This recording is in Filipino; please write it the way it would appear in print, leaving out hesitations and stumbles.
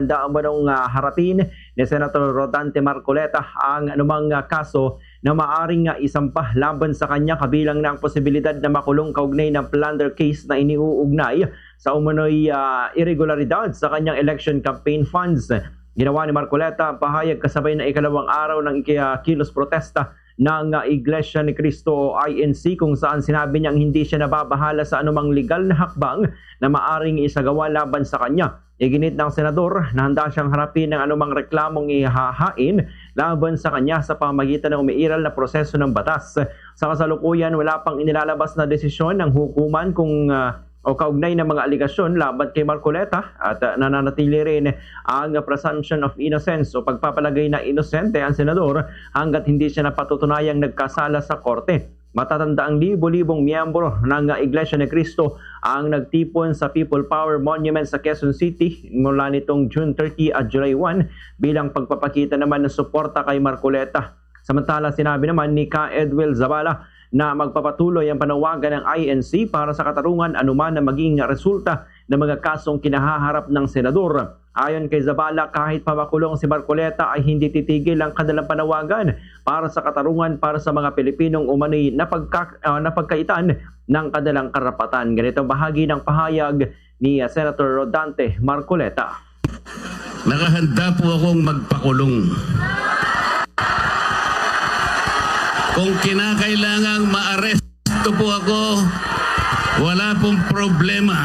Handaan mo nung harapin ni Senator Rodante Marcoleta ang anumang kaso na maaring isampah laban sa kanya, kabilang na ang posibilidad na makulong kaugnay ng plunder case na iniuugnay sa umano'y irregularidad sa kanyang election campaign funds. Ginawa ni Marcoleta ang pahayag kasabay na ikalawang araw ng kilos protesta ng Iglesia ni Cristo o INC, kung saan sinabi niyang hindi siya nababahala sa anumang legal na hakbang na maaring isagawa laban sa kanya. Iginit ng senador na handa siyang harapin ng anumang reklamong ihahain laban sa kanya sa pamamagitan ng umiiral na proseso ng batas. Sa kasalukuyan, wala pang inilalabas na desisyon ng hukuman kung o kaugnay ng mga aligasyon laban kay Marcoleta, at nananatili rin ang presumption of innocence o pagpapalagay na inosente ang senador hanggat hindi siya napatutunayang nagkasala sa korte. Matatanda ang libo-libong miyembro ng Iglesia ni Cristo ang nagtipon sa People Power Monument sa Quezon City mula nitong June 30 at July 1 bilang pagpapakita naman ng suporta kay Marcoleta. Samantala, sinabi naman ni Ka Edwel Zabala na magpapatuloy ang panawagan ng INC para sa katarungan anuman na maging resulta ng mga kasong kinahaharap ng senador. Ayon kay Zabala, kahit papakulong si Marcoleta ay hindi titigil ang kanilang panawagan para sa katarungan para sa mga Pilipinong umano'y napagkaitan ng kanilang karapatan. Ganito bahagi ng pahayag ni Senator Rodante Marcoleta. Nakahanda po akong magpakulong. Kung kinakailangang maaresto po ako, wala pong problema.